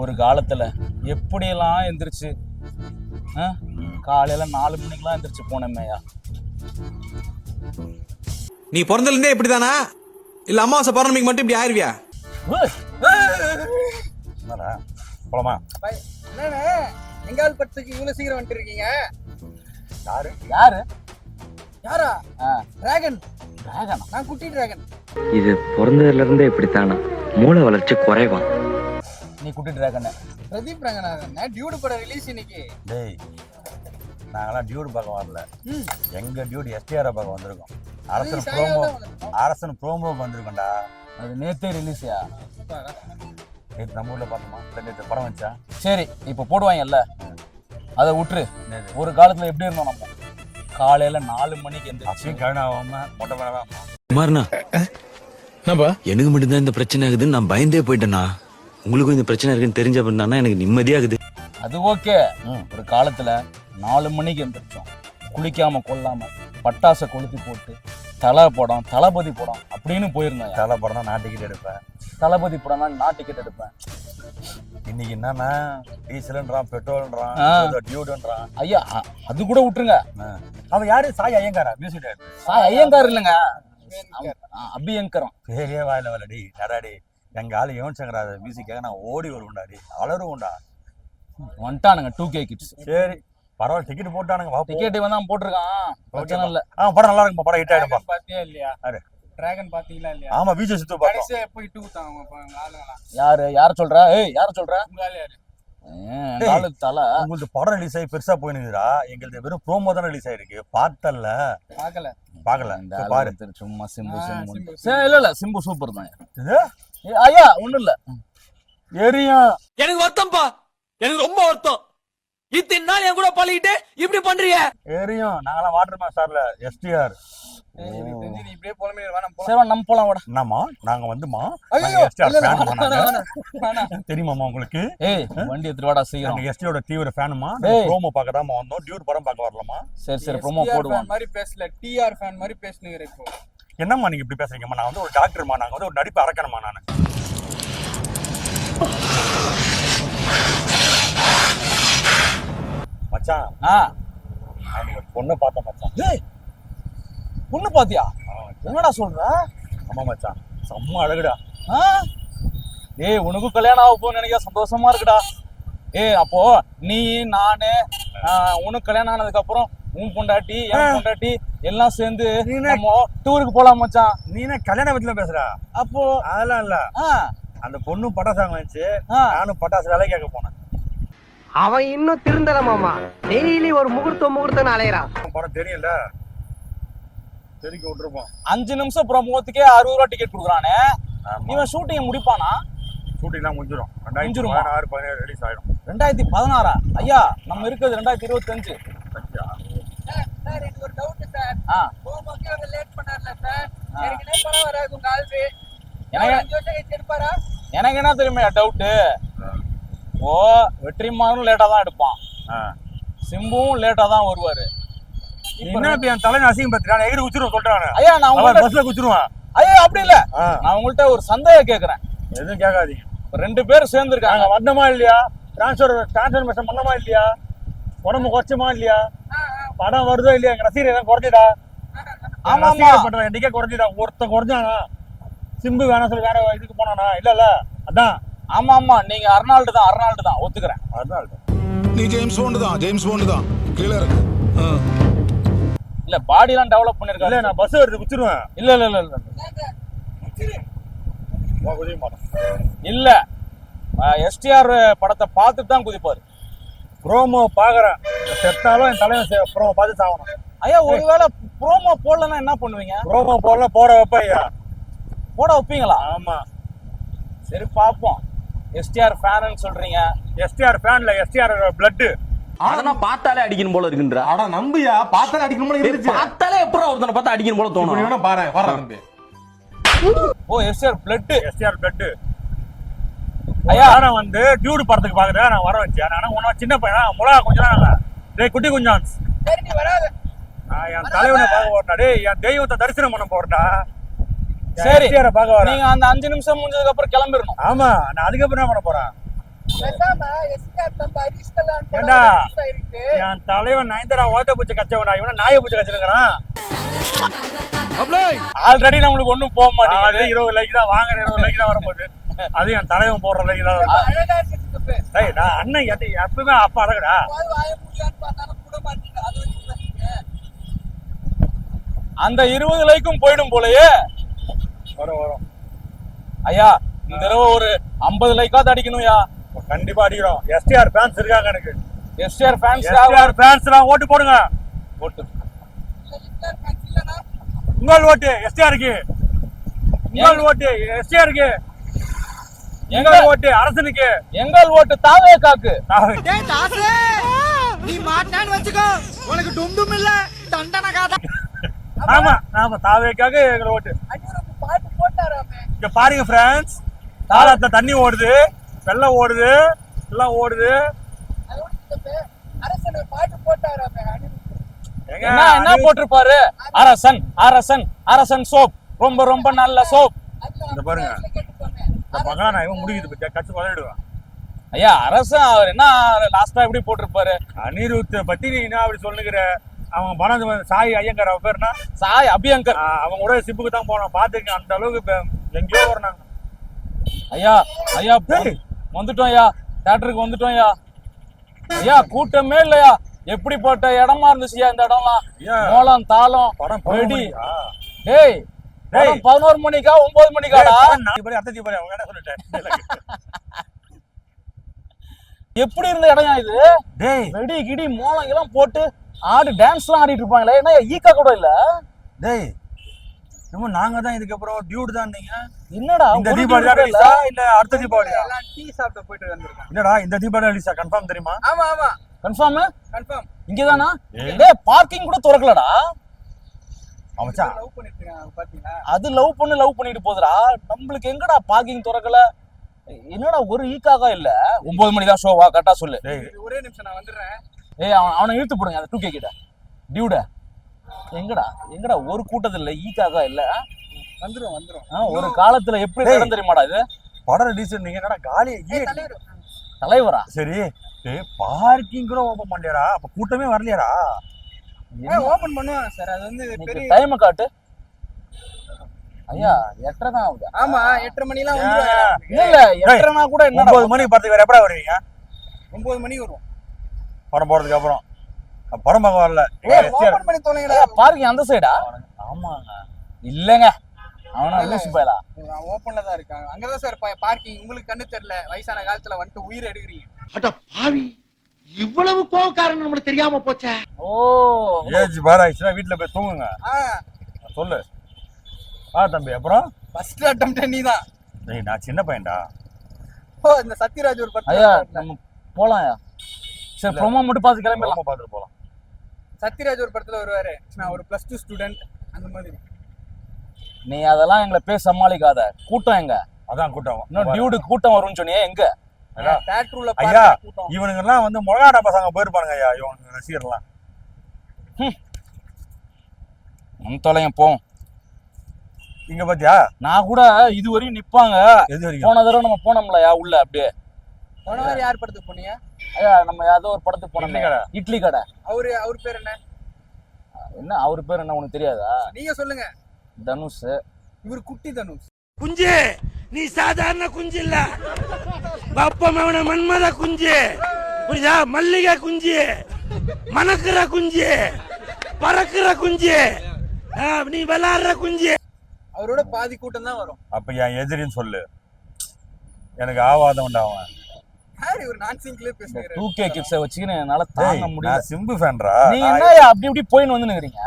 ஒரு காலத்துல எப்படியெல்லாம் எந்திரிச்சு காலையில 4 மணிக்கெல்லாம் எந்திரிச்சு போனேன்மையா. நீ பிறந்ததுலேருந்தே இப்படிதானா இல்ல அமாவாசை பௌர்ணமிக்கு மட்டும் இப்படி ஆயிருவியா? போலாமா? என்னண்ணே எங்காவது படத்துக்கு இவ்வளவு சீக்கிரம் வந்துட்டு இருக்கீங்க? யாரு யாரு யாரா? டிராகன். டிராகன்? நான் குட்டி டிராகன். இது பிறந்ததுல இருந்தே இப்படித்தானா? மூளை வளர்ச்சி குறைவான். நீ குட்டி டிராகன்? பிரதீப் ரங்கநாதன். டியூடு படம் ரிலீஸ் இன்னைக்கு. டேய், நாங்களாம் டியூடு பார்க்க வரல. எங்க டியூடு எஸ்டிஆர் பார்க்க வந்திருக்கோம். அரசன் ப்ரோமோ வந்திருக்கோம்டா. அது நேத்தே ரிலீஸ்யா? நேற்று நம்ம ஊர்ல பார்த்தோமா? நேற்று படம் வச்சா. சரி, இப்ப போடுவாங்கல்ல, அதை விட்டுரு. ஒரு காலத்துல எப்படி இருந்தோம் நம்ம? காலையில 4 மணிக்கு எந்திரிச்சு கழுனாவாம மொட்டை மேலதான் குமார்ண்ணா, எனக்கு மட்டும்தான் இந்த பிரச்சனை ஆகுதுன்னு நான் பயந்தே போயிட்டேண்ணா. உங்களுக்கும் இந்த பிரச்சனை இருக்குன்னு தெரிஞ்ச அப்படின்னா எனக்கு நிம்மதியாகுது. அது ஓகே. ஒரு காலத்துல 4 மணிக்கு எந்திரிச்சோம், குளிக்காம கொள்ளாம பட்டாசை கொளுத்தி போட்டு தளபதி படம் அப்படின்னு போயிருந்தேன். தலை படம் தான் நான் டிக்கெட் எடுப்பேன். தளபதி படம் தான் நான் டிக்கெட் எடுப்பேன். இன்னைக்கு என்னன்னா டீசல்ன்றான், பெட்ரோல்ன்றான், டியூடுன்றான். ஐயா அது கூட விட்டுருங்க. அவன் யாரு? சாய் ஐயங்காரா? Music director. சாய் ஐயங்கார் இல்லைங்க, அபியங்கரம். பெரிய வாயில வரடி நடாடி. எங்க ஆளு யுவன் சங்கரா மியூசிக்காக நான் ஓடி வருவேன்டாடி, அலருவோம்டா. வந்துட்டானுங்க 2K கிட்ஸ். சரி பரவாயில்ல, டிக்கெட் போட்டானுங்க. டிக்கெட் வந்து போட்டிருக்கான், பிரச்சனை இல்ல. படம் நல்லா இருக்கும். படம் ஹிட் ஆயிடும்பா. பாத்தியா இல்லையா? டிராகன் பாத்தீங்களா இல்லையா? ஆமா, விஜய் சித்து பாத்தோம். கடைசியா எப்போ இட்டு குத்தாங்க ஆளுங்களா? யார சொல்ற? யார சொல்ற? உங்களால யாரு? தல உங்களுக்கு படம் ரிலீஸ் ஆகி பெருசா போயினுக்குதுடா. எங்களுக்கு வெறும் ப்ரோமோ தான் ரிலீஸ் ஆயிருக்கு. பார்த்தல்ல? பார்க்கல. பாரு, சும்மா சிம்பு இல்ல சிம்பு சூப்பர் தான். இது ஐயா ஒண்ணும் இல்ல. எரியும். எனக்கு வருத்தம்ப்பா, எனக்கு ரொம்ப வருத்தம். இத்தனை நாள் என் கூட பழகிட்டு இப்படி பண்றீங்க. எரியும். நாங்களாம் வாட்டர் மாஸ்டர்ல எஸ்டிஆர். நீ இப்படியே போலமே வேணாம். சரி நம்ம போலாம் வாடா. என்னம்மா நாங்க வந்துமா? தெரியுமாமா உங்களுக்கு? வண்டி எடுத்துட்டு வாடா சீக்கிரம். எஸ்டியோட தீவிர ஃபேனுமா. ப்ரோமோ பார்க்க தான் வந்தோம். டியூட் படம் பார்க்க வரலாமா? சரி ப்ரோமோ போடுவோம். மாதிரி பேசல, டிஆர் ஃபேன் மாதிரி பேசுனீங்க. இப்போ என்னம்மா நீங்க இப்படி பேசுறீங்கம்மா? நான் வந்து ஒரு டாக்டர்மா. நாங்க வந்து ஒரு நடிப்பு அறக்கணுமா? நானு மச்சான், ஒரு பொண்ணை பார்த்தேன் மச்சான். பொண்ணு பாத்தியா? என்னடா சொல்ற? ஆமா மச்சான், செம்ம அழகுடா. உனக்கும் கல்யாணம் ஆக போன்னு நினைக்க சந்தோஷமா இருக்குடா. அப்போ நீ நானு உனக்கு கல்யாணம் ஆனதுக்கு அப்புறம் உன் பொண்டாட்டி என் பொண்டாட்டி எல்லாம் சேர்ந்து நம்ம டூருக்கு போலாம் மச்சான். நீ என்ன கல்யாண பத்தில பேசுற? அப்போ அதெல்லாம் இல்ல. அந்த பொண்ணு பட்டாசு வாங்க வச்சு நானும் பட்டாசு வேலை கேட்க போனேன். அவன் இன்னும் திருந்தல மாமா. டெய்லி ஒரு முகூர்த்தம் அலையறான். படம் தெரியல, தெரிக்க விட்டுருப்போம். 5 நிமிஷம் ப்ரோமோத்துக்கே 60 ரூபா டிக்கெட் கொடுக்குறானே. இவன் ஷூட்டிங் முடிப்பானா? ஷூட்டிங் எல்லாம் முடிஞ்சிடும். 2016-17 ரிலீஸ் ஆயிடும். 2016? ஐயா நம்ம இருக்கிறது 2025. சார் எனக்கு ஒரு டவுட் சார். ப்ரோமோக்கே வந்து லேட் பண்ணார்ல சார். ஏற்கனவே படம் வராது உங்க ஆளு. எனக்கு 5 வருஷம் கழிச்சு எடுப்பாரா? எனக்கு என்ன தெரியுமா டவுட்டு? வெற்றிமாறனும் லேட்டா தான் எடுப்பான், சிம்புவும் லேட்டா தான் வருவாரு. என்ன என் தலைமை அசிங்கம் பத்திரான எகிரி குச்சிரும் சொல்றானே. ஐயா நான் பஸ்ல குச்சிருவேன். ஐயா அப்படி இல்ல, நான் உங்கள்ட்ட ஒரு சந்தேகம் கேக்குறேன். எதுவும் கேட்காதீங்க. 2 பேரும் சேர்ந்துருக்காங்க, வந்தமா இல்லையா? டிரான்ஸ்ஃபர்மேஷன் பண்ணமா இல்லையா? உடம்பு குறைச்சமா இல்லையா? படம் வருதோ இல்லையா? எங்க ரசிகர் எல்லாம் குறைஞ்சிடா. ஆமா பண்றேன், என்டிக்கே குறைஞ்சிடா. ஒருத்தன் குறைஞ்சானா? சிம்பு வேணாம் சொல்லி வேற இதுக்கு போனானா? இல்ல அதான். ஆமா நீங்க அர்னால்டு தான் ஒத்துக்கிறேன். அர்னால்டு நீ ஜேம்ஸ் பாண்ட் தான் கீழ இருக்கு. இல்ல பாடி எல்லாம் டெவலப் பண்ணிருக்காரு. இல்ல நான் பஸ் வருது குச்சிருவேன். இல்ல இல்ல எஸ்டிஆர் படத்தை பார்த்துட்டு தான் குதிப்பாரு. ப்ரோமோ பாக்குறேன், செத்தாலும் என் தலைவன் ப்ரோமோ பார்த்து சாகணும். ஐயா ஒருவேளை ப்ரோமோ போடலன்னா என்ன பண்ணுவீங்க? ப்ரோமோ போடல போட வைப்ப ஐயா. போட வைப்பீங்களா? ஆமா. சரி பாப்போம். எஸ்டிஆர் ஃபேன்னு சொல்றீங்க. எஸ்டிஆர் ஃபேன்ல எஸ்டிஆர் பிளட். அதெல்லாம் பார்த்தாலே அடிக்கணும் போல இருக்குன்ற. அட நம்பியா, பார்த்தாலே அடிக்கணும் போல இருந்துச்சு. பார்த்தாலே எப்பறம் ஒருத்தனை பார்த்தா அடிக்கணும் போல தோணும். வேணா பாரு தம்பி. STR blood. ஐயா நான் வந்து டியூட் படத்துக்கு பாக்குறேன். நான் வர வச்சேன். நான் உன்ன சின்ன பையன் முளகா கொஞ்சம் குட்டி குஞ்சான். சரி நீ வராத. என் தலைவனை பார்க்க போறேன்டா. டேய் என் தெய்வத்தை தரிசனம் பண்ண போறேன்டா. சரி பார்க்க வரேன். நீங்க அந்த 5 நிமிஷம் முடிஞ்சதுக்கு அப்புறம் கிளம்பிடணும். ஆமா, நான் அதுக்கப்புறம் என்ன பண்ண போறேன்? பேசாம SKR நம்ம அடிஷனல் ஏண்டா? இருக்கு. என் தலைவன் நயன்தாரா ஓட்ட பூச்சி கச்சவனா, இவனா நாய பூச்சி கச்சிருக்கான். ஆல்ரெடி நம்மளுக்கு ஒண்ணும் போக மாட்டேங்குது. 20 லைக் தான் வாங்குற, 20 லைக் தான் வரப்போகுது. அது என் தலைவன் போடுற லைக் தான் வரும். அழகா இருக்கு. டேய், நான் அண்ணன் எப்பவுமே அப்பா அழகுடா. வாய முடியான்னு பார்த்தாலும் கூட மாட்டீங்க. அது வச்சுக்கிறீங்க. அந்த 20 லைக்கும் போயிடும் போலயே. வரும். ஐயா இந்த தடவை ஒரு 50 லைக்காவது அடிக்கணும்யா. கண்டிப்பா அடிக்கிறோம். STR ஃபேன்ஸ் இருக்காங்க எனக்கு. எஸ்டிஆர் ஃபேன்ஸ் STR ஃபேன்ஸ்லாம் ஓட்டு போடுங்க. ஓட்டு. SKR fans இல்லனா உங்கள் ஓட்டு STRக்கு. உங்கள் ஓட்டு STRக்கு. எங்கள் ஓட்டு அரசனுக்கு. எங்கள் ஓட்டு தாவேகாக்கு. நீ மாட்டான்னு வச்சுக்கோ உனக்கு டும் இல்ல தண்டனை காதா. ஆமா தாவேக்காக எங்க ஓட்டு. அனிருத் பாட்டு போட்டாராமே. இங்க பாருங்க ஃப்ரெண்ட்ஸ், தாராத்துல தண்ணி ஓடுது, வெள்ளம் ஓடுது, எல்லாம் ஓடுது. அதோட இந்த அரசனை பாட்டு போட்டாராமே அனிருத். எங்க என்ன போட்டிருப்பாரு? அரசன் அரசன் அரசன் சோப், ரொம்ப ரொம்ப நல்ல சோப். இந்த பாருங்க, இந்த பகலான இவன் முடிக்குது பத்தியா, கச்சு கொலையிடுவான். ஐயா அரசன் அவர் என்ன லாஸ்டா எப்படி போட்டிருப்பாரு? அனிருத் பத்தி நீ என்ன அப்படி சொல்லுகிற? அவன் பணம் சாய் ஐயங்கார், அவன் பேருனா சாய் அபியங்கர். அவன் கூட சிப்புக்கு தான் போனான். பாத்துக்க, அந்த அளவுக்கு எங்கேயோ வரணாங்க. ஐயா ஐயா வந்துட்டோம் ஐயா, தியேட்டருக்கு வந்துட்டோம் ஐயா. ஐயா கூட்டமே இல்லையா? எப்படிப்பட்ட இடமா இருந்துச்சுயா இந்த இடம்லாம். மோளம் தாளம் படம் வெடி. போடியா? டேய் 11 மணிக்கா 9 மணிக்காடா? அர்த்தத்தி பாரு, அவங்க என்ன சொல்லிட்டேன். எப்படி இருந்த இடம்யா இது? டேய் வெடி கிடி மோளம் எல்லாம் போட்டு ஆடு டான்ஸ் எல்லாம் ஆடிட்டு இருப்பாங்களே, என்ன ஈக்கா கூட இல்ல? டேய் நம்ம நாங்க தான் இதுக்கப்புறம் டியூட் தான். நீங்க என்னடா இந்த ஒரு தீபாவளி dude ரிலீஸா இல்ல அடுத்த தீபாவளியா? எல்லாம் டீ சாப்பிட போயிட்டு வந்திருக்காங்க. இல்லடா, இந்த தீபாவளி ரிலீஸா கன்ஃபார்ம் தெரியுமா? ஆமா கன்ஃபார்ம் கன்ஃபார்ம். இங்கதானா? டேய் பார்க்கிங் கூட திறக்கலடா. அவச்சா லவ் பண்ணிட்டு இருக்காங்க பாத்தீங்களா? அது லவ் பண்ணிட்டு போகுதுடா. நம்மளுக்கு எங்கடா பார்க்கிங் திறக்கல? என்னடா ஒரு ஈக்காக இல்ல? 9 மணி தான் ஷோவா? கரெக்டா சொல்லு. டேய் ஒரே நிமிஷம் நான் வந்துடுறேன். ஏய் அவனை இழுத்து போடுங்க அந்த 2K கிட்ட. டியூட எங்கடா ஒரு கூட்டத்துல இல்ல, ஈக்காக இல்ல. வந்துரும். ஒரு காலத்துல எப்படி இடம் தெரியுமாடா இது? படம் ரிலீஸ் நீங்க என்னடா காலி தலைவர் தலைவரா? சரி. டேய் பார்க்கிங் கூட ஓபன் பண்ணலையாடா? அப்ப கூட்டமே வரலையாடா? ஓபன் பண்ணுவாங்க சார். அது வந்து பெரிய டைம் காட்டு. ஐயா 8:30 தான் ஆகுது. ஆமா 8:30 மணிலாம் வந்துருவாங்க. இல்ல 8:30னா கூட என்னடா 9 மணிக்கு படத்துக்கு வேற எப்படா வருவீங்க? 9 மணிக்கு வரும். படம் போறதுக்கு அப்புறம். படம் பார்க்க வரல. ஓபன் பண்ணி தோணுங்களா? பார்க்கிங் அந்த சைடா? ஆமாங்க. இல்லங்க அவனா லூசு பயலா. ஓபன்ல தான் இருக்காங்க. அங்கதான் சார் பார்க்கிங். உங்களுக்கு கண்ணு தெரியல, வயசான காலத்துல வந்துட்டு உயிர் எடுக்கிறீங்க. அட பாவி, இவ்வளவு கோவக்காரன் நம்மளுக்கு தெரியாம போச்சே. ஓ ஏஜ் பார் ஆயிடுச்சுன்னா வீட்டுல போய் தூங்குங்க. சொல்லு. தம்பி அப்புறம் ஃபர்ஸ்ட் அட்டெம்ப்ட் நீதான். டேய் நான் சின்ன பையன்டா. இந்த சத்யராஜ் ஒரு ஐயா படத்துல நம்ம போலாம்யா. சரி ப்ரோமோ மட்டும் பார்த்து கிளம்பிடலாம். பார்த்துட்டு போலாம். சத்யராஜ் ஒரு படத்துல வருவாரு, நான் ஒரு +2 ஸ்டூடெண்ட் அந்த மாதிரி. நீ அதெல்லாம் எங்களை பேச சமாளிக்காத. கூட்டம் எங்க? அதான் கூட்டம். இன்னும் டியூடு கூட்டம் வரும்னு சொன்னியே, எங்க? தியேட்டர்ல ஐயா கூட்டம். இவனுங்க எல்லாம் வந்து முழகாட பசங்க போயிருப்பானுங்க ஐயா, இவனுங்க ரசிகர்லாம். தொலைங்க போ. இங்க பாத்தியா? நான் கூட இதுவரையும் நிப்பாங்க. எது வரைக்கும்? போன தடவை நம்ம போனோம்லயா உள்ள அப்படியே. போன வாரம் யார் படத்துக்கு போனீங்க? ஐயா நம்ம ஏதோ ஒரு படத்துக்கு போனோம். இட்லி கடை. அவர் பேர் என்ன? என்ன அவர் பேர் என்ன உனக்கு தெரியாதா? நீங்க சொல்லுங்க. தனுஷ். இவர் குட்டி தனுஷ். குஞ்சு, நீ சாதாரண குஞ்சு இல்ல, பப்பமவன மன்மத குஞ்சு, புரியுதா? மல்லிகை குஞ்சு, மணக்குற குஞ்சு, பறக்குற குஞ்சு, நீ விளாடுற குஞ்சு. அவரோட பாதி கூட்டம் தான் வரும். அப்ப என் எதிரின்னு சொல்லு, எனக்கு ஆவாதம் உண்டாவன். யார் இவர் நான்சிங்க்ல பேசுறாரு? 2K கிட்ஸை வச்சுக்கின்னு என்னால தாங்க முடியல. நான் சிம்பு ஃபேன்டா. நீங்க என்ன அப்படி இப்படி போயின்னு வந்து நிக்கிறீங்க?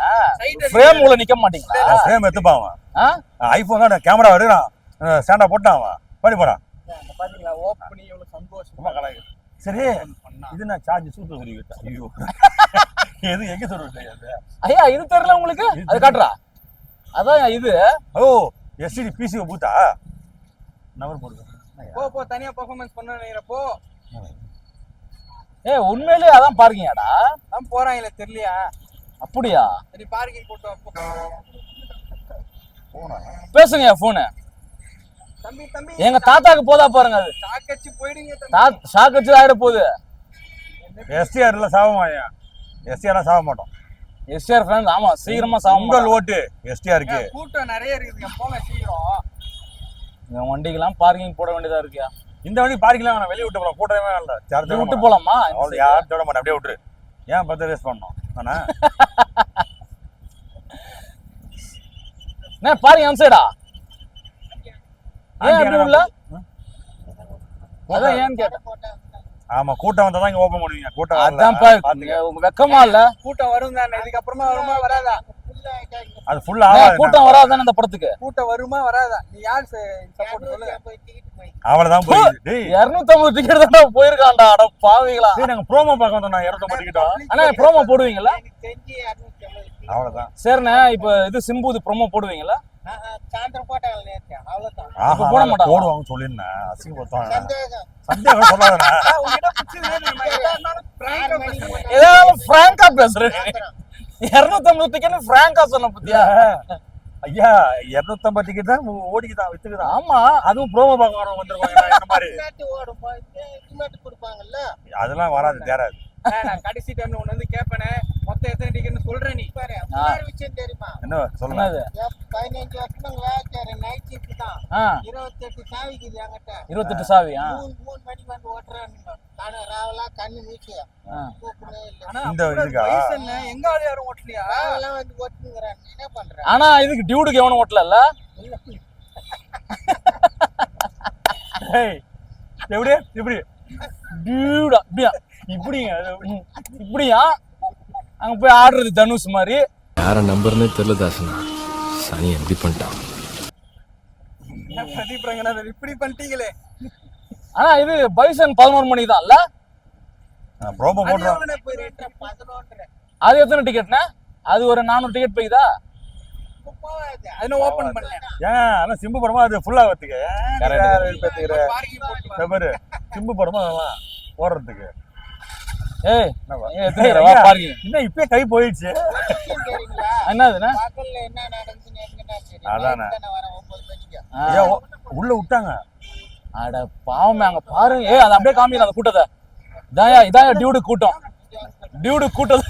ஃப்ரேம் உள்ள நிக்க மாட்டீங்களா? ஃப்ரேம் எடுத்துப்பான். ஐபோன் தான் கேமரா எடுக்கிறான், ஸ்டாண்டா போட்டான், படி போறான். பாத்தீங்களா ஓப் பண்ணி எவ்வளவு சந்தோஷமா கலாய்க்கு. சரி இது நான் சார்ஜ் சூப்பர் சொல்லி விட்டேன். ஐயோ எது எங்க சொல்றது? ஐயா இது தெரியல உங்களுக்கு? அது காட்டுறா. அதான் இது. ஓ எஸ்டிடி பிசி பூத்தா நம்பர் போடுங்க. போ தனியா பெர்ஃபார்மன்ஸ் பண்ண நினைக்கிறப்போ. உண்மையிலேயே அதான் பார்க்கிங்கடா? நான் போறாங்களே தெரியலையா? அப்படியா? சரி பார்க்கிங் போட்டோம். பேசுங்க போனு. தம்பி தம்பி எங்க தாத்தாக்கு போதா பாருங்க அது. சாக்கடிச்சு போயிடுங்க தம்பி. ஷாக்கடிச்சு ஆயிட போகுது. எஸ்டிஆர்ல சாவமாயா? எஸ்டிஆர் சாவ மாட்டோம். எஸ்ஆர் ஃபேன்ஸ் ஆமா சீக்கிரமா சாகும். உங்கள் ஓட்டு எஸ்டிஆருக்கு. கூட்டம் நிறைய இருக்குதுங்க, போங்க சீக்கிரம். இந்த வண்டிக்கெல்லாம் பார்க்கிங் போட வேண்டியதா இருக்கியா? இந்த வண்டி பார்க்கலாம், நான் வெளியே விட்டு போலாம். கூட்டமே இல்லை, இது விட்டு போலாமா? யாரும் தொட மாட்டேன், அப்படியே விட்டுரு. ஏன் 10 ரேஸ் பண்ணோம் ஆனா பாருங்க அன்சைடா. ஏன் அப்படி உள்ள? அதான் ஏன்னு கேட்டேன். ஆமா, கூட்டம் வந்தா தான் இங்க ஓபன் பண்ணுவீங்க. கூட்டம் அதான் வெக்கமா இல்ல? கூட்டம் வரும் தானே, இதுக்கப்புறமா வருமா வராதா? அது ஃபுல் ஆகாது. கூட்டம் வராதானே இந்த படத்துக்கு? கூட்டம் வருமா வராதா? நீ யார் சப்போர்ட் சொல்லு. அவ்வளவுதான் போயிடுது. டேய் 250 டிக்கெட் தான் போயிருக்கான்டா. அட பாவிகளா. டேய் நாங்க ப்ரோமோ பார்க்க வந்தோம். நான் 250 டிக்கெட். அண்ணா ப்ரோமோ போடுவீங்களா? அவ்வளவுதான். சரிண்ணே, இப்ப இது சிம்புது ப்ரோமோ போடுவீங்களா? ஆஹா, போட மாட்டாங்க. போடுவாங்க சொல்லிருந்தேன். அசிங்கப்படுத்துவாங்க. சந்தேகம் சொல்லாதடா. ஏதாவது பிராங்கா பேசுறேன். 250 டிக்கெட் பிராங்கா சொன்ன பத்தியா? ஐயா 250 டிக்கெட் தான் ஓடிக்குதான், வித்துக்குதான். ஆமா, அதுவும் ப்ரோமோ பார்க்க வரவங்க வந்திருக்காங்க. இந்த மாதிரி அதெல்லாம் வராது, தேராது. நான் கடைசி டைம்ல ஒண்ணு வந்து கேப்பனே, மொத்தம் எத்தனை டிக்கெட்னு சொல்ற நீ. விஷயம் தெரியுமா? என்ன சொல்லுங்க. 15 வருஷம் வேலைக்கார நைட் ஷிஃப்ட் தான். 28 சாவிக்குது என்கிட்ட. 28 சாவி. 3 மணிக்கு வந்து ஓட்டுறானுங்க. காண ராவலா கண்ணு மூச்சியா தூக்கமே இல்ல. இந்த இதுக்கா எங்க ஆளு யாரும் ஓட்டலையா? ராவலா வந்து ஓட்டுங்கறான். என்ன பண்ற? ஆனா இதுக்கு டியூடுக்கு எவனும் ஓட்டல. ஏய் எப்படி இப்படி டியூடா இப்படியா? இப்படிங்க இப்படியா? அங்க போய் ஆடுறது தனுஷ் மாதிரி. யார நம்பர்னே தெரியல தாசனா. சனி எப்படி பண்ணிட்டான்? பிரதீப் ரங்கநாதன் இப்படி பண்ணிட்டீங்களே. ஆனா இது பைசன் 11 மணி தான் இல்ல? ப்ரோமோ போடுறோம். போய் 11. அது எத்தனை டிக்கெட்னா? அது ஒரு 400 டிக்கெட் போய்தா? அது ஓபன் பண்ணல. ஏன் ஆனா சிம்பு படமா அது ஃபுல்லா வரதுக்கு பாரு. சிம்பு படமா அதெல்லாம் ஓடுறதுக்கு. ஏய் என்ன இப்பயே கை போயிடுச்சு. என்னதுன்னா என்ன நடந்துச்சு? அதானே உள்ள விட்டாங்க. அட பாவமே, அங்க பாருங்க. ஏய் அது அப்படியே காமிக்கிற அந்த கூட்டத்தை. இதாயா டியூடு கூட்டம். டியூடு கூட்டம்.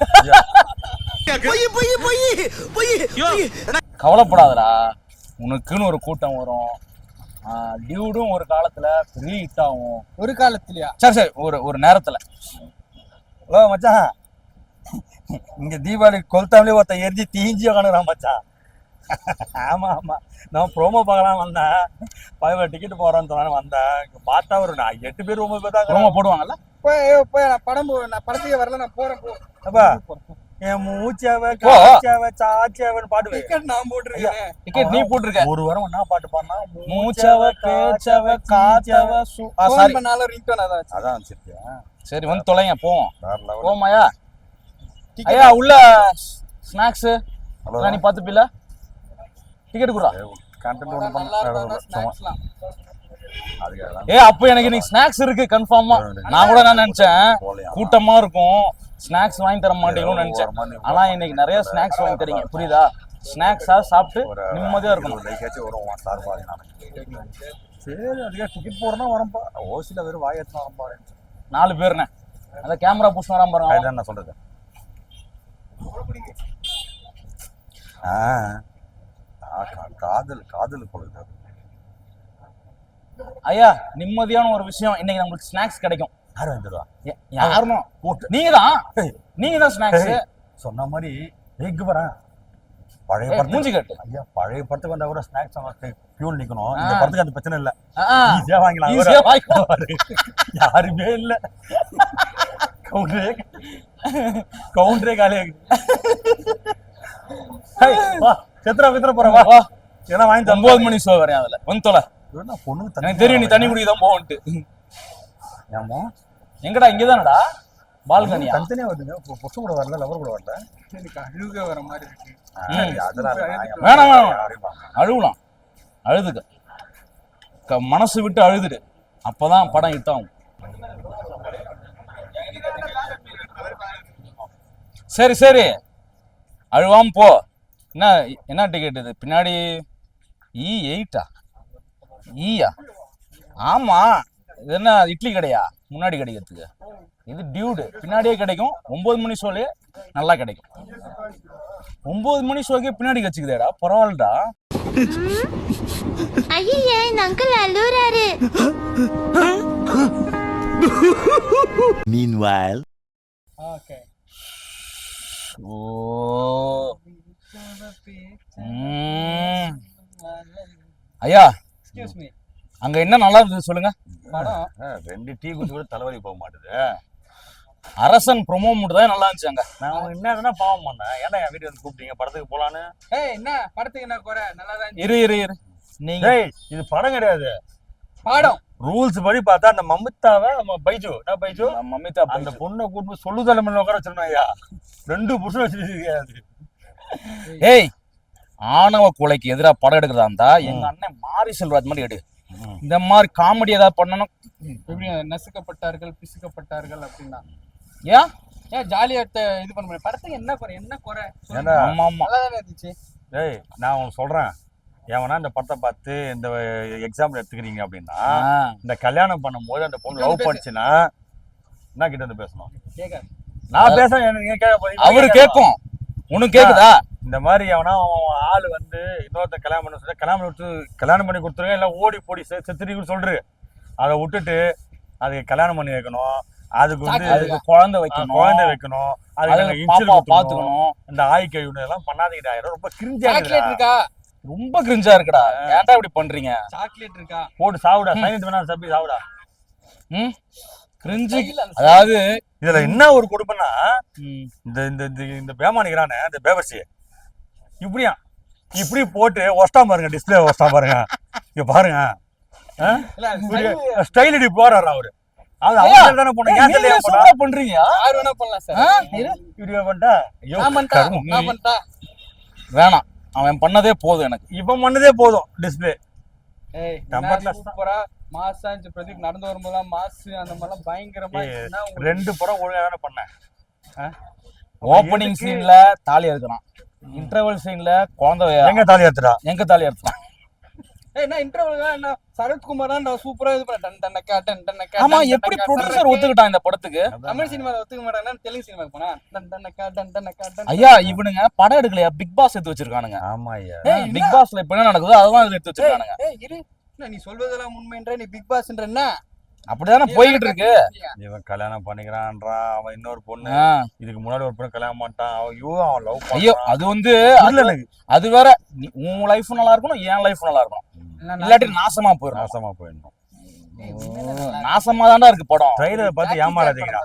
கவலைப்படாதடா, உனக்குன்னு ஒரு கூட்டம் வரும். டியூடும் ஒரு காலத்துல பெரிய ஹிட் ஆகும். ஒரு காலத்துலயா? சரி ஒரு நேரத்துல. ஹலோ மச்சான், இங்க தீபாவளி கொளுத்தாமலே ஒருத்த எரிஞ்சு தீஞ்சி உக்கானுறான் மச்சான். ஆமா ஆமா, நான் ப்ரோமோ பார்க்கலாம் வந்தேன். 5 டிக்கெட் போறேன்னு சொன்னாலும் வந்தேன். இங்க பார்த்தா ஒரு 8 பேர் 9 பேர் தான் ப்ரோமோ போடுவாங்கல்ல. போய் நான் படத்துக்கு வரல, நான் போறேன். அப்பா என் மூச்சாவ காச்சாவ சாச்சாவன்னு பாடுவேன். டிக்கெட் நான் போட்டுருக்கேன். டிக்கெட் நீ போட்டுருக்க. ஒரு வாரம் என்ன பாட்டு பாடினா? மூச்சாவ பேச்சாவ காச்சாவ சாரி பண்ணால ரிங்டோன் அதான் வச்சிருக்கேன். சரி வந்து தொலைங்க, போவோம். வேற லெவல். போமாயா? ஐயா உள்ள ஸ்நாக்ஸ் நீ பாத்துப்பில. டிக்கெட் குடுறா. கண்டென்ட் ஒண்ணு பண்ண சும்மா அதுக்கு. ஏய் அப்ப எனக்கு நீ ஸ்நாக்ஸ் இருக்கு கன்ஃபார்மா. நான் கூட நான் நினைச்சேன் கூட்டமா இருக்கும், ஸ்நாக்ஸ் வாங்கி தர மாட்டீங்கன்னு நினைச்சேன். ஆனா இன்னைக்கு நிறைய ஸ்நாக்ஸ் வாங்கி தரீங்க, புரியுதா? ஸ்நாக்ஸா சாப்பிட்டு நிம்மதியா இருக்கணும். லைக்காச்சும் வரும் சார் பாருங்க. சரி அதுக்கே டிக்கெட் போறனா வரம்பா. ஓசில வெறும் வாயத்தான் வரம்பா. 4 பேர்னே அந்த கேமரா புஷ் வராம பாருங்க. அதுதான் நான் சொல்றது. காதல் பொழுது. ஐயா நிம்மதியான ஒரு விஷயம், இன்னைக்கு நம்மளுக்கு ஸ்நாக்ஸ் கிடைக்கும். யார் வந்துடுவா? யாருன்னு நீங்க தான் ஸ்நாக்ஸ் சொன்ன மாதிரி. எக்கு வரேன் பழைய படத்துக்கு மூஞ்சி கட்டு. ஐயா பழைய படத்துக்கு வந்தா கூட ஸ்நாக்ஸ் பியூல் நிக்கணும். இந்த படத்துக்கு அந்த பிரச்சனை இல்ல, ஈஸியா ஈஸியா வாங்கிக்கலாம். யாருமே இல்ல, கவுண்டரே காலியா இருக்கு. செத்துரா போற வா. ஏன்னா வாங்கி 9 மணி ஷோ வரேன், அதுல வந்து தொலை. பொண்ணு எனக்கு தெரியும் நீ தண்ணி குடிதான் போவன்ட்டு. ஏமோ எங்கடா? இங்கதானடா பால்கனியா? தனித்தனியா வருதுங்க. பொண்ணு கூட வரல, லவர் கூட வரல. எனக்கு அழுக வர மாதிரி இருக்கு. வேணாம் அழுவலாம், அழுதுக்க, மனசு விட்டு அழுதுடு, அப்பதான் படம் ஹிட் ஆகும். சரி அழுவாம போ. என்ன டிக்கெட் இது பின்னாடி? E8 ஈயா ஆமா, இது என்ன இட்லி கடையா முன்னாடி கிடைக்கிறதுக்கு? இது டியூடு பின்னாடியே கிடைக்கும். 9 மணி ஷோலே நல்லா கிடைக்கும். 9 மணி ஷோக்கே பின்னாடி வச்சுக்குதேடா, பரவாயில்லடா. ஐயே இந்த அங்கிள் அழுறாரு. Meanwhile, okay. ஓ ஐயா, எக்ஸ்கியூஸ் மீ. அங்க என்ன நல்லா இருந்தது சொல்லுங்க. படம் 2 டீ குடிச்சு கூட தலைவலி போக மாட்டுது. அரசன் ப்ரொமோ மட்டும் தான் நல்லா இருந்துச்சு அங்க. நான் என்ன பாவம் பண்ணேன்? ஏன்னா என் வீட்டுக்கு வந்து கூப்பிட்டீங்க படத்துக்கு போலான்னு? என்ன படத்துக்கு என்ன குறை? நல்லா தான் இரு நீங்க இது படம் கிடையாது. பாடம் ரூல்ஸ் படி பார்த்தா அந்த மமிதாவை நம்ம பைஜு மம்மிதா அந்த பொண்ணை கூப்பிட்டு சொல்லு தலைமையில உட்கார வச்சிருந்தோம் ஐயா. 2 புருஷன் வச்சிருக்காது. ஏய், ஆணவ கொலைக்கு எதிராக படம் எடுக்கிறதா இருந்தா எங்க அண்ணன் மாரி செல்வராஜ் மாதிரி எடு. இந்த மாதிரி காமெடி ஏதாவது பண்ணணும். எப்படி நசுக்கப்பட்டார்கள் பிசுக்கப்பட்டார்கள் அப்படின்னா ஏன் ஜாலியா இது பண்ண முடியும்? படத்துக்கு என்ன குறை? என்ன குறை? ஏன்னா ஆமா ஆமா நல்லா தானே இருந்துச்சு. ஏய், நான் உனக்கு சொல்றேன், ஏவனா இந்த படத்தை பார்த்து இந்த எக்ஸாம்பிள் எடுத்துக்கிறீங்க அப்படின்னா, இந்த கல்யாணம் பண்ணும்போது அந்த பொண்ணு லவ் பண்ணிச்சுன்னா என்ன கிட்ட வந்து பேசணும்? கேக்க நான் பேசுறேன், நீங்க கேட்க போறீங்க. அவரு கேட்கும், உனக்கு கேக்குதா? இந்த மாதிரி எவனா ஆளு வந்து இன்னொருத்த கல்யாணம் பண்ண சொல்ல கல்யாணம் பண்ணி கொடுத்துருங்க, இல்ல ஓடி போடி செத்துறீங்கன்னு சொல்று. அதை விட்டுட்டு அதுக்கு கல்யாணம் பண்ணி வைக்கணும், அதுக்கு வந்து அதுக்கு குழந்தை வைக்கணும், அதுக்கு பாப்பா பாத்துக்கணும். இந்த ஆய் கழிவு எல்லாம் பண்ணாதீங்கடா. ரொம்ப கிரிஞ்சா சாக்லேட் இருக்கா? ரொம்ப கிரிஞ்சா இருக்குடா. ஏன்டா இப்படி பண்றீங்க? சாக்லேட் இருக்கா? போட்டு சாவுடா, சைனட் வேணா சப்பி சாவுடா. கிரிஞ்சு. அதாவது இதுல என்ன ஒரு கொடுமைன்னா, இந்த இந்த இந்த பேமானிக்கிறானே இந்த பேபர்சி இப்படி போட்டு ஒஸ்டா பாருங்க, டிஸ்பிளே ஒஸ்டா பாருங்க, இங்க பாருங்க. ஸ்டைல் இப்படி போறாரு அவரு. அவர் தானே போன ஏன் தெரியல சூப்பரா பண்றீங்க. யார் வேணா பண்ணலாம் சார். வீடியோ பண்ணிட்டா நான் பண்ணிட்டா வேணாம், அவன் பண்ணதே போதும் எனக்கு. இப்ப பண்ணதே போதும். டிஸ்பிளே ஏய் டம்பர்ல சூப்பரா மாசா இருந்துச்சு. பிரதீப் நடந்து வரும்போதெல்லாம் மாசு அந்த மாதிரிலாம் பயங்கரமா இருந்துச்சுன்னா 2 படம் ஒழுங்கா தானே பண்ணேன். ஓப்பனிங் சீன்ல தாலி எடுக்கிறான், இன்டர்வல் சீன்ல குழந்தை எங்க தாலி ஏத்துறா, எங்க தாலி எடுத்தான். என்ன இன்டர்வல் தான் என்ன சரத்குமார் தான் சூப்பரா இது பண்ண டன் டன்னக்கா டன் டன்னக்கா. ஆமா, எப்படி ப்ரொடியூசர் ஒத்துக்கிட்டான் இந்த படத்துக்கு? தமிழ் சினிமால ஒத்துக்க மாட்டாங்கன்னா தெலுங்கு சினிமாக்கு போனா டன் டன்னக்கா டன் டன்னக்கா டன். ஐயா, இவனுங்க படம் எடுக்கலையா, பிக் பாஸ் எடுத்து வச்சிருக்கானுங்க. ஆமா ஐயா, பிக் பாஸ்ல இப்ப என்ன நடக்குதோ அதான் இதுல எடுத்து வச்சிருக்கானுங்க. ஏய் இரு, என்ன நீ சொல்வதெல்லாம் உண்மைன்ற? நீ பிக் பாஸ்ன்ற என்ன அப்படிதானே போய்கிட்டு இருக்கு. இவன் கல்யாணம் பண்ணிக்கிறான்றான், அவன் இன்னொரு பொண்ணு இதுக்கு முன்னாடி ஒரு பொண்ணு கல்யாணம் பண்ணிட்டான், அவன் லவ் பண்ணான். ஐயோ, அது வந்து அது வேற. உன் லைஃப் நல்லா இருக்கணும், என் லைஃப் நல்லா இருக்கணும், இல்லாட்டி நாசமா போயிடணும். நாசமா தான்டா இருக்கு படம். ட்ரைலரை பார்த்து ஏமாறாதீங்கடா.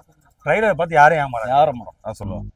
ட்ரைலரை பார்த்து யாரும் ஏமாறாதீங்க. யாரும் சொல்லுவோம்.